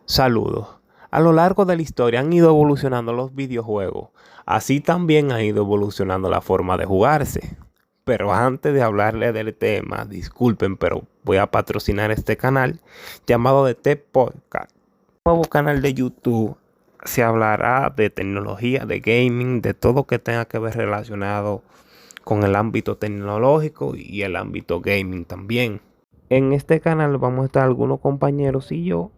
Saludos. A lo largo de la historia han ido evolucionando los videojuegos, así también ha ido evolucionando la forma de jugarse. Pero antes de hablarle del tema, disculpen, pero voy a patrocinar este canal llamado The Tech Podcast. Nuevo canal de YouTube se hablará de tecnología, de gaming, de todo que tenga que ver relacionado con el ámbito tecnológico y el ámbito gaming también. En este canal vamos a estar algunos compañeros y yo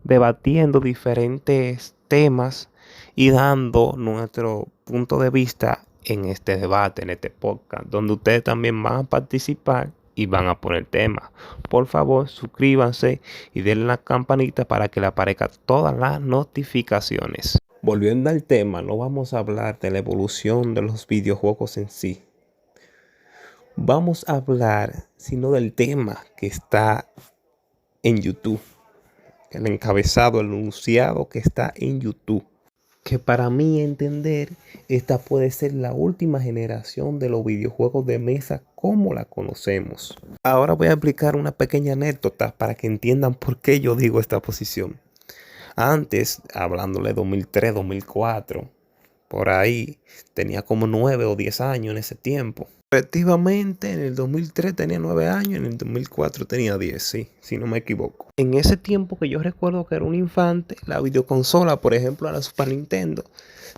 debatiendo diferentes temas y dando nuestro punto de vista en este debate, en este podcast, donde ustedes también van a participar y van a poner temas. Por favor, suscríbanse y denle la campanita para que le aparezcan todas las notificaciones. Volviendo al tema, no vamos a hablar de la evolución de los videojuegos en sí. Vamos a hablar, sino del tema que está en YouTube. El encabezado, el enunciado que está en YouTube. Que para mí entender, esta puede ser la última generación de los videojuegos de mesa como la conocemos. Ahora voy a explicar una pequeña anécdota para que entiendan por qué yo digo esta posición. Antes, hablándole 2003, 2004, por ahí, tenía como 9 o 10 años en ese tiempo. Efectivamente, en el 2003 tenía 9 años, en el 2004 tenía 10, sí, si no me equivoco. En ese tiempo que yo recuerdo que era un infante, la videoconsola, por ejemplo, la Super Nintendo,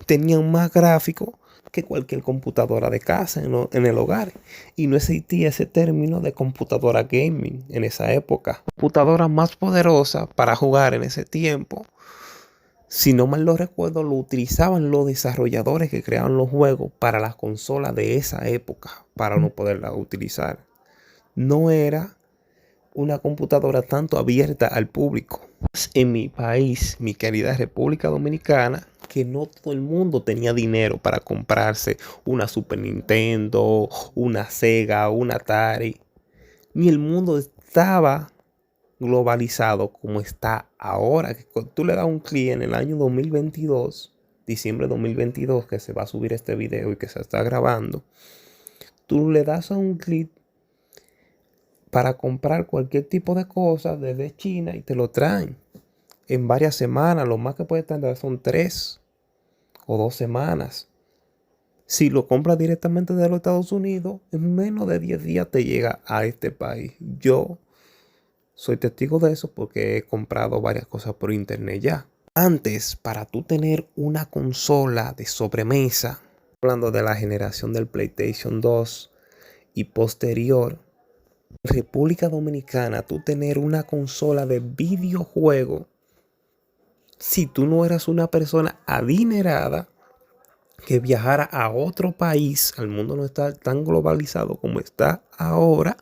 tenían más gráficos que cualquier computadora de casa en el hogar. Y no existía ese término de computadora gaming en esa época. Computadora más poderosa para jugar en ese tiempo, si no mal lo recuerdo, lo utilizaban los desarrolladores que creaban los juegos para las consolas de esa época, para no poderla utilizar. No era una computadora tanto abierta al público. En mi país, mi querida República Dominicana, que no todo el mundo tenía dinero para comprarse una Super Nintendo, una Sega, una Atari. Ni el mundo estaba globalizado como está ahora. Que tú le das un clic en el año 2022, diciembre de 2022, que se va a subir este video y que se está grabando, tú le das a un clic para comprar cualquier tipo de cosa desde China y te lo traen en varias semanas. Lo más que puede tardar son 3 o 2 semanas. Si lo compras directamente de los Estados Unidos, en menos de 10 días te llega a este país. Yo soy testigo de eso porque he comprado varias cosas por internet ya. Antes, para tú tener una consola de sobremesa, hablando de la generación del PlayStation 2 y posterior, en República Dominicana, tú tener una consola de videojuego, si tú no eras una persona adinerada que viajara a otro país, el mundo no está tan globalizado como está ahora,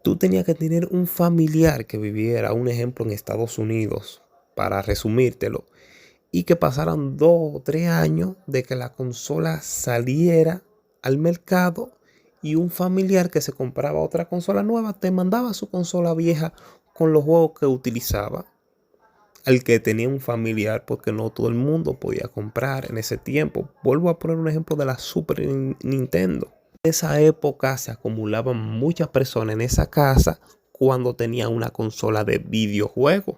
tú tenías que tener un familiar que viviera, un ejemplo, en Estados Unidos, para resumírtelo, y que pasaran 2 o 3 años de que la consola saliera al mercado y un familiar que se compraba otra consola nueva te mandaba su consola vieja con los juegos que utilizaba. Al que tenía un familiar, porque no todo el mundo podía comprar en ese tiempo. Vuelvo a poner un ejemplo de la Super Nintendo. En esa época se acumulaban muchas personas en esa casa cuando tenían una consola de videojuegos.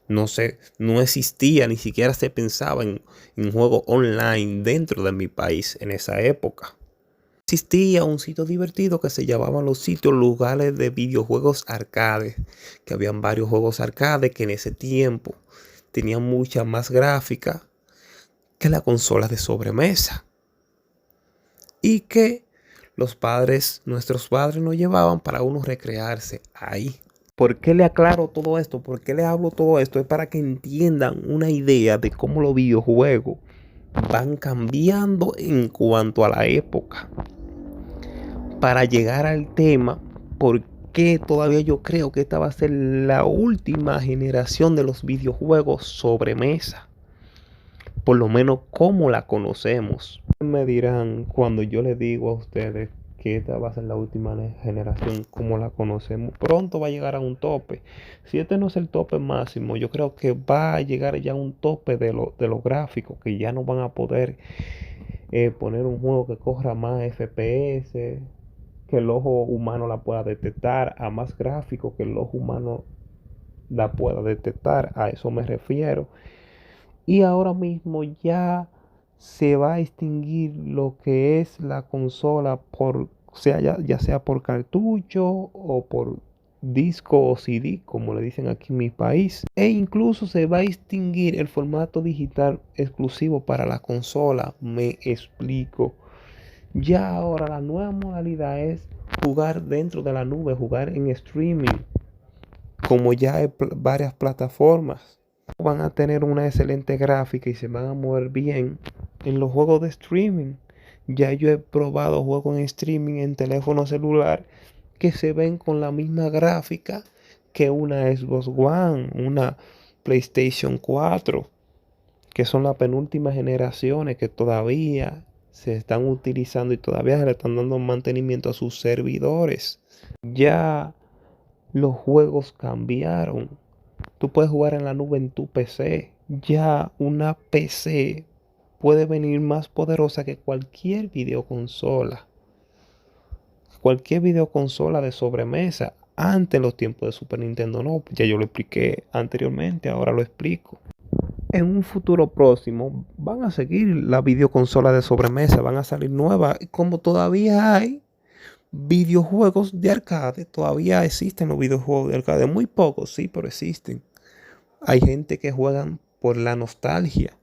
No sé, no existía, ni siquiera se pensaba en juegos online dentro de mi país en esa época. Existía un sitio divertido que se llamaban los sitios lugares de videojuegos arcade, que habían varios juegos arcade que en ese tiempo tenían mucha más gráfica que la consola de sobremesa. Y que nuestros padres nos llevaban para uno recrearse ahí. ¿Por qué le aclaro todo esto? ¿Por qué le hablo todo esto? Es para que entiendan una idea de cómo los videojuegos van cambiando en cuanto a la época. Para llegar al tema, ¿por qué todavía yo creo que esta va a ser la última generación de los videojuegos sobremesa? Por lo menos como la conocemos. Me dirán cuando yo les digo a ustedes que esta va a ser la última generación como la conocemos. Pronto va a llegar a un tope. Si este no es el tope máximo, yo creo que va a llegar ya a un tope de los gráficos, que ya no van a poder poner un juego que corra más FPS, que el ojo humano la pueda detectar, a más gráficos que el ojo humano la pueda detectar. A eso me refiero. Y ahora mismo ya se va a extinguir lo que es la consola ya sea por cartucho o por disco o CD, como le dicen aquí en mi país. E incluso se va a extinguir el formato digital exclusivo para la consola. Me explico. Ya ahora la nueva modalidad es jugar dentro de la nube, jugar en streaming, como ya hay varias plataformas. Van a tener una excelente gráfica y se van a mover bien en los juegos de streaming. Ya yo he probado juegos en streaming en teléfono celular que se ven con la misma gráfica que una Xbox One, una PlayStation 4, que son las penúltimas generaciones que todavía se están utilizando y todavía se le están dando mantenimiento a sus servidores. Ya los juegos cambiaron. Tú puedes jugar en la nube en tu PC. Ya una PC puede venir más poderosa que cualquier videoconsola. Cualquier videoconsola de sobremesa. Antes en los tiempos de Super Nintendo no. Ya yo lo expliqué anteriormente, ahora lo explico. En un futuro próximo van a seguir la videoconsola de sobremesa. Van a salir nuevas. Como todavía hay videojuegos de arcade. Todavía existen los videojuegos de arcade. Muy pocos, sí, pero existen. Hay gente que juegan por la nostalgia.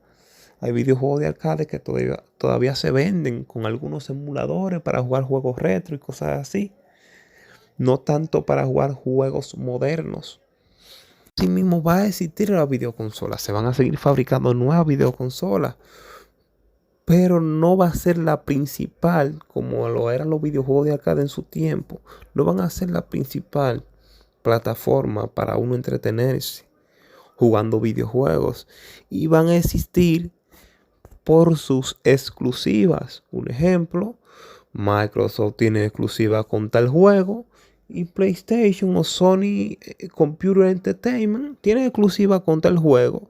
Hay videojuegos de arcade que todavía se venden con algunos emuladores para jugar juegos retro y cosas así. No tanto para jugar juegos modernos. Así mismo va a existir la videoconsola. Se van a seguir fabricando nuevas videoconsolas. Pero no va a ser la principal como lo eran los videojuegos de arcade en su tiempo. No van a ser la principal plataforma para uno entretenerse jugando videojuegos. Y van a existir por sus exclusivas. Un ejemplo, Microsoft tiene exclusiva con tal juego y PlayStation o Sony Computer Entertainment tiene exclusiva con tal juego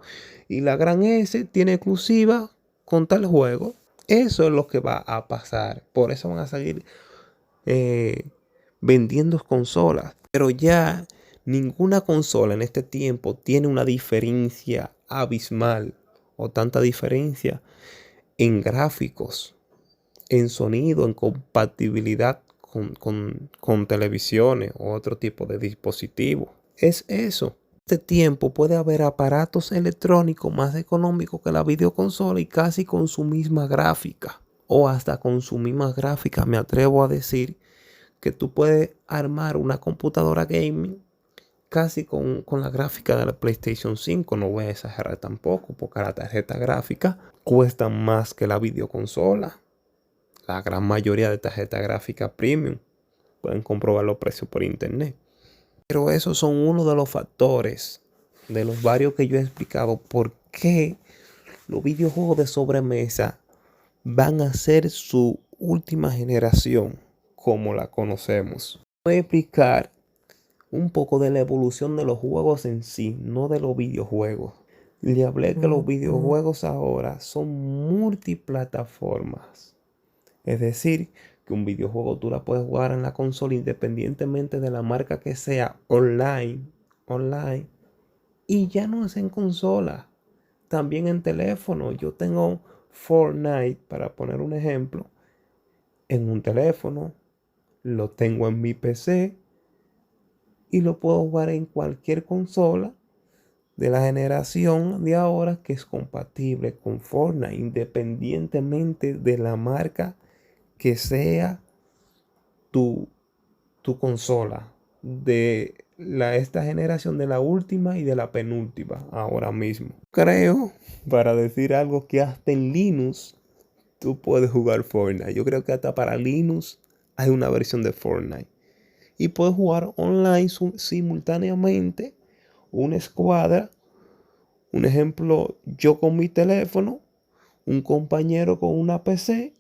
y la gran S tiene exclusiva con tal juego. Eso es lo que va a pasar. Por eso van a seguir vendiendo consolas. Pero ya ninguna consola en este tiempo tiene una diferencia abismal o tanta diferencia en gráficos, en sonido, en compatibilidad con televisiones o otro tipo de dispositivos. Es eso. En este tiempo puede haber aparatos electrónicos más económicos que la videoconsola y casi con su misma gráfica. O hasta con su misma gráfica me atrevo a decir que tú puedes armar una computadora gaming casi con la gráfica de la PlayStation 5. No voy a exagerar tampoco, porque la tarjeta gráfica cuesta más que la videoconsola. La gran mayoría de tarjetas gráficas premium pueden comprobar los precios por internet. Pero esos son uno de los factores de los varios que yo he explicado por qué los videojuegos de sobremesa van a ser su última generación como la conocemos. Voy a explicar un poco de la evolución de los juegos en sí, no de los videojuegos. Le hablé que los videojuegos ahora son multiplataformas. Es decir, que un videojuego tú la puedes jugar en la consola independientemente de la marca que sea, online, y ya no es en consola, también en teléfono. Yo tengo Fortnite, para poner un ejemplo, en un teléfono, lo tengo en mi PC y lo puedo jugar en cualquier consola de la generación de ahora que es compatible con Fortnite, independientemente de la marca que sea tu consola de esta generación, de la última y de la penúltima ahora mismo. Creo, para decir algo, que hasta en Linux tú puedes jugar Fortnite. Yo creo que hasta para Linux hay una versión de Fortnite. Y puedes jugar online simultáneamente una escuadra. Un ejemplo, yo con mi teléfono, un compañero con una PC,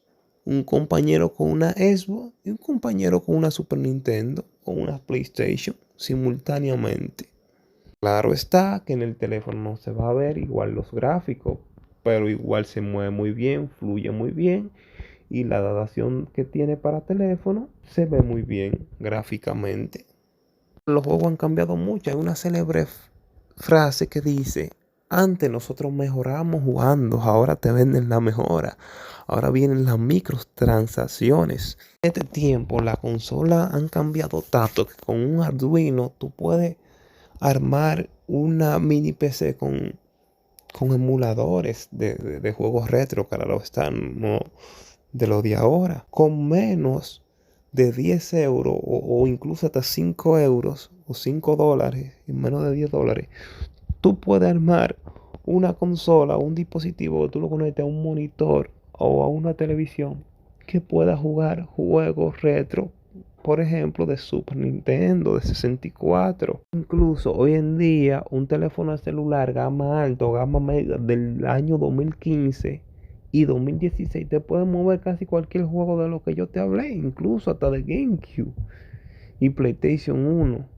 un compañero con una Xbox y un compañero con una Super Nintendo o una PlayStation simultáneamente. Claro está que en el teléfono no se va a ver igual los gráficos, pero igual se mueve muy bien, fluye muy bien y la adaptación que tiene para teléfono se ve muy bien gráficamente. Los juegos han cambiado mucho. Hay una célebre frase que dice: antes nosotros mejorábamos jugando, ahora te venden la mejora. Ahora vienen las microtransacciones. En este tiempo las consolas han cambiado tanto que con un Arduino tú puedes armar una mini PC con emuladores de juegos retro, que ahora lo están, ¿no?, de lo de ahora, con menos de 10 euros o incluso hasta 5 euros o 5 dólares, y menos de 10 dólares, tú puedes armar una consola, un dispositivo que tú lo conectes a un monitor o a una televisión que pueda jugar juegos retro, por ejemplo, de Super Nintendo, de 64. Incluso hoy en día, un teléfono celular gama alto, gama media del año 2015 y 2016 te puede mover casi cualquier juego de lo que yo te hablé, incluso hasta de GameCube y PlayStation 1.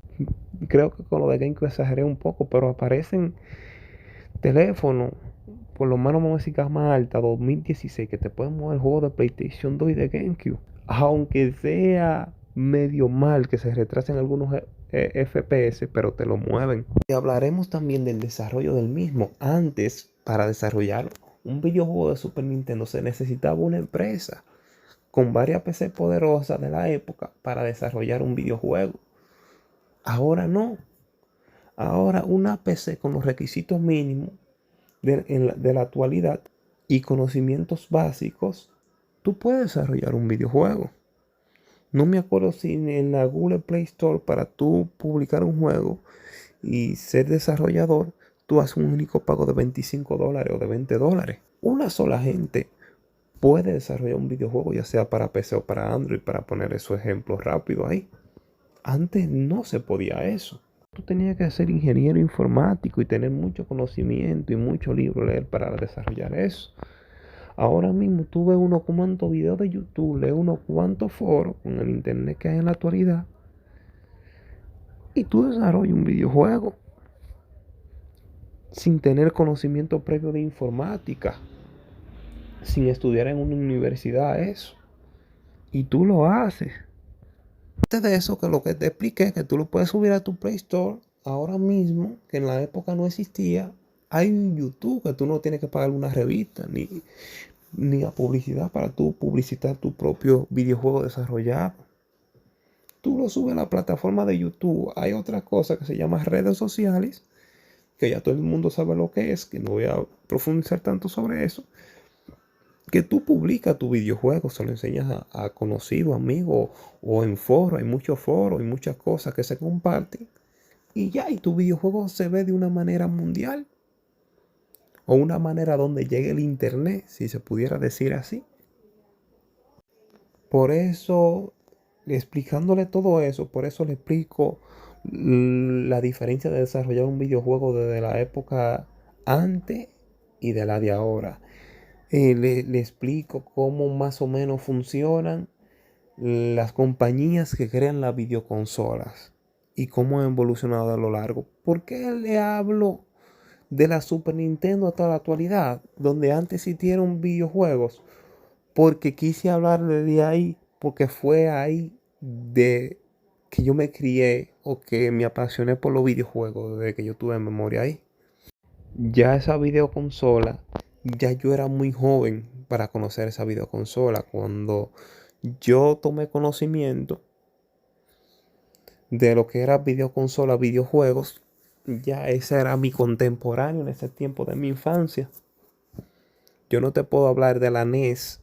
Creo que con lo de GameCube exageré un poco, pero aparecen teléfonos, por lo menos vamos a decir gama alta 2016, que te pueden mover juegos de PlayStation 2 y de GameCube. Aunque sea medio mal que se retrasen algunos FPS, pero te lo mueven. Y hablaremos también del desarrollo del mismo. Antes, para desarrollar un videojuego de Super Nintendo se necesitaba una empresa con varias PC poderosas de la época para desarrollar un videojuego. Ahora no. Ahora una PC con los requisitos mínimos de la actualidad y conocimientos básicos, tú puedes desarrollar un videojuego. No me acuerdo si en la Google Play Store, para tú publicar un juego y ser desarrollador, tú haces un único pago de 25 dólares o de 20 dólares. Una sola gente puede desarrollar un videojuego, ya sea para PC o para Android, para poner esos ejemplos rápido ahí. Antes no se podía eso. Tú tenías que ser ingeniero informático y tener mucho conocimiento y mucho libro leer para desarrollar eso. Ahora mismo tú ves unos cuantos videos de YouTube, lees unos cuantos foros con el internet que hay en la actualidad y tú desarrollas un videojuego sin tener conocimiento previo de informática, sin estudiar en una universidad eso. Y tú lo haces. Antes de eso, que lo que te expliqué, que tú lo puedes subir a tu Play Store ahora mismo, que en la época no existía, hay un YouTube que tú no tienes que pagar una revista ni a publicidad para tú publicitar tu propio videojuego desarrollado. Tú lo subes a la plataforma de YouTube. Hay otra cosa que se llama redes sociales, que ya todo el mundo sabe lo que es, que no voy a profundizar tanto sobre eso. Que tú publicas tu videojuego, se lo enseñas a conocidos, amigos, o en foros. Hay muchos foros y muchas cosas que se comparten. Y ya, y tu videojuego se ve de una manera mundial. O una manera donde llegue el internet, si se pudiera decir así. Por eso, explicándole todo eso, por eso le explico la diferencia de desarrollar un videojuego desde la época antes y de la de ahora. Le explico cómo más o menos funcionan las compañías que crean las videoconsolas y cómo han evolucionado a lo largo. ¿Por qué le hablo de la Super Nintendo hasta la actualidad, donde antes existieron videojuegos? Porque quise hablar de ahí, porque fue ahí de que yo me crié o que me apasioné por los videojuegos, desde que yo tuve memoria ahí. Ya esa videoconsola, ya yo era muy joven para conocer esa videoconsola. Cuando yo tomé conocimiento de lo que era videoconsola, videojuegos, ya ese era mi contemporáneo en ese tiempo de mi infancia. Yo no te puedo hablar de la NES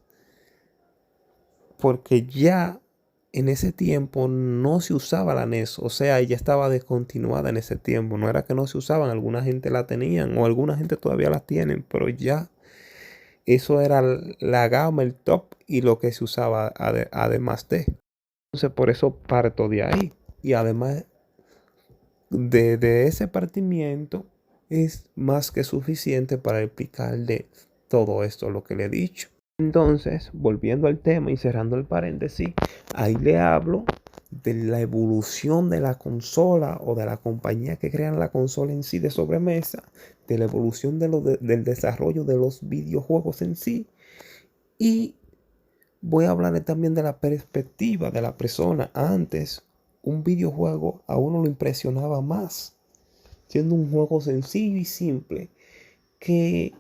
porque ya en ese tiempo no se usaba la NES, o sea, ya estaba descontinuada en ese tiempo. No era que no se usaban, alguna gente la tenían o alguna gente todavía la tienen, pero ya eso era la gama, el top y lo que se usaba además de. Entonces por eso parto de ahí. Y además de ese partimiento es más que suficiente para explicarle todo esto, lo que le he dicho. Entonces, volviendo al tema y cerrando el paréntesis, ahí le hablo de la evolución de la consola o de la compañía que crean la consola en sí de sobremesa, de la evolución del desarrollo de los videojuegos en sí. Y voy a hablarle también de la perspectiva de la persona. Antes, un videojuego a uno lo impresionaba más siendo un juego sencillo y simple que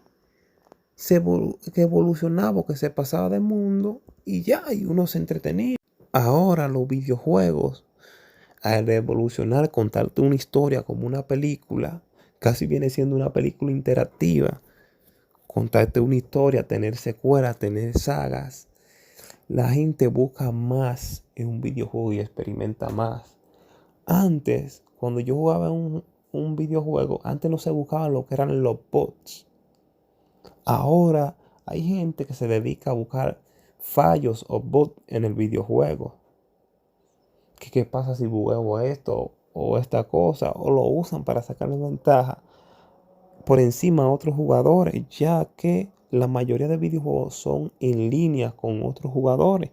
que evolucionaba, que se pasaba de mundo y ya, y uno se entretenía. Ahora los videojuegos, al evolucionar, contarte una historia como una película, casi viene siendo una película interactiva, contarte una historia, tener secuelas, tener sagas. La gente busca más en un videojuego y experimenta más. Antes, cuando yo jugaba un videojuego, antes no se buscaban lo que eran los bots. Ahora hay gente que se dedica a buscar fallos o bugs en el videojuego. ¿Qué pasa si bugueo esto o esta cosa? O lo usan para sacarle ventaja por encima a otros jugadores, ya que la mayoría de videojuegos son en línea con otros jugadores.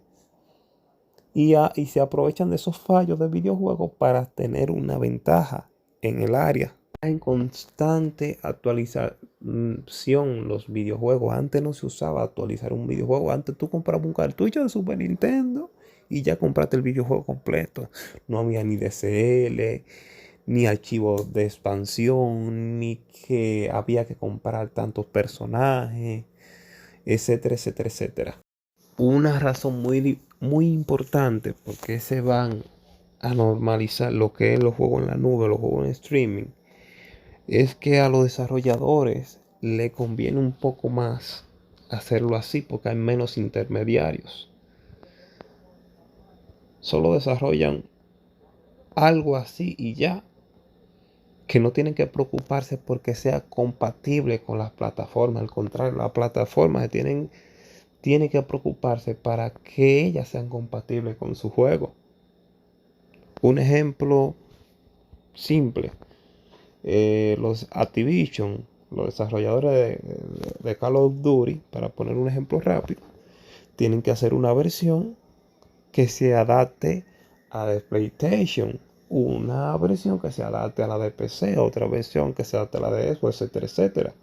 Y se aprovechan de esos fallos de videojuegos para tener una ventaja en el área. En constante actualización los videojuegos. Antes no se usaba actualizar un videojuego. Antes tú comprabas un cartucho de Super Nintendo y ya compraste el videojuego completo. No había ni DCL, ni archivos de expansión, ni que había que comprar tantos personajes, etcétera, etcétera, etcétera. Una razón muy importante por qué se van a normalizar lo que es los juegos en la nube, los juegos en streaming, es que a los desarrolladores le conviene un poco más hacerlo así porque hay menos intermediarios. Solo desarrollan algo así y ya, que no tienen que preocuparse porque sea compatible con las plataformas. Al contrario, las plataformas tienen que preocuparse para que ellas sean compatibles con su juego. Un ejemplo simple. Los Activision, los desarrolladores de Call of Duty, para poner un ejemplo rápido, tienen que hacer una versión que se adapte a la de PlayStation, una versión que se adapte a la de PC, otra versión que se adapte a la de Xbox, etcétera, etcétera.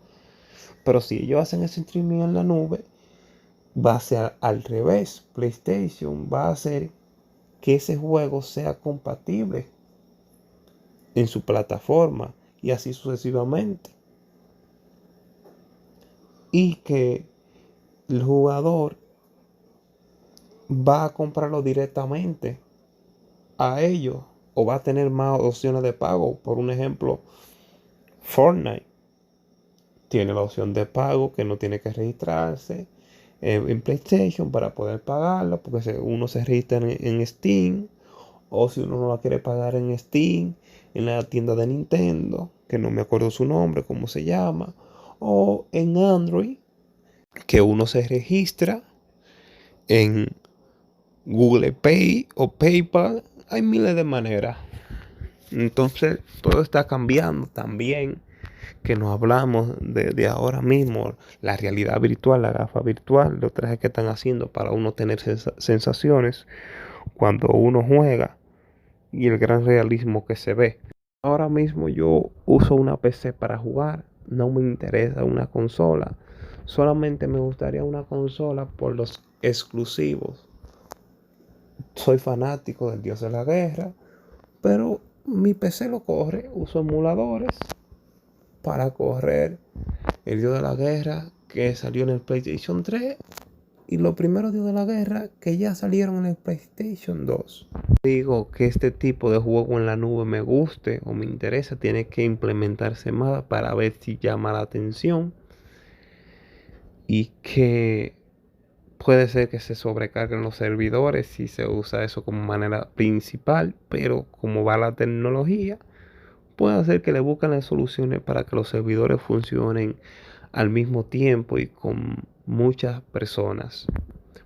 Pero si ellos hacen ese streaming en la nube, va a ser al revés. PlayStation va a hacer que ese juego sea compatible en su plataforma y así sucesivamente. Y que el jugador va a comprarlo directamente a ellos o va a tener más opciones de pago. Por un ejemplo, Fortnite tiene la opción de pago que no tiene que registrarse en PlayStation para poder pagarla, porque uno se registra en Steam, o si uno no la quiere pagar en Steam, en la tienda de Nintendo, que no me acuerdo su nombre, cómo se llama, o en Android, que uno se registra en Google Pay o PayPal. Hay miles de maneras. Entonces, todo está cambiando también. Que nos hablamos de ahora mismo, la realidad virtual, la gafa virtual, los trajes que están haciendo para uno tener sensaciones cuando uno juega y el gran realismo que se ve. Ahora mismo yo uso una PC para jugar, no me interesa una consola, solamente me gustaría una consola por los exclusivos. Soy fanático del Dios de la Guerra, pero mi PC lo corre, uso emuladores para correr el Dios de la Guerra que salió en el PlayStation 3 y los primeros Dios de la Guerra que ya salieron en el PlayStation 2. Digo que este tipo de juego en la nube me guste o me interesa, tiene que implementarse más para ver si llama la atención y que puede ser que se sobrecarguen los servidores si se usa eso como manera principal, pero como va la tecnología, puede hacer que le busquen las soluciones para que los servidores funcionen al mismo tiempo y con muchas personas.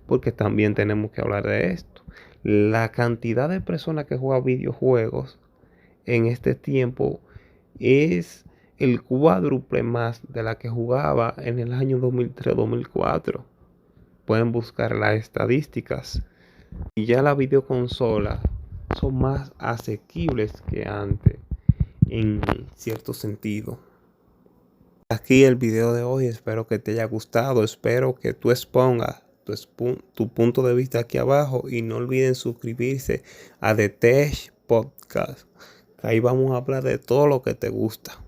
Porque también tenemos que hablar de esto. La cantidad de personas que juegan videojuegos en este tiempo es el cuádruple más de la que jugaba en el año 2003-2004. Pueden buscar las estadísticas. Y ya las videoconsolas son más asequibles que antes en cierto sentido. Aquí el video de hoy, espero que te haya gustado, espero que tú expongas tu punto de vista aquí abajo y no olviden suscribirse a The Tech Podcast, Ahí vamos a hablar de todo lo que te gusta.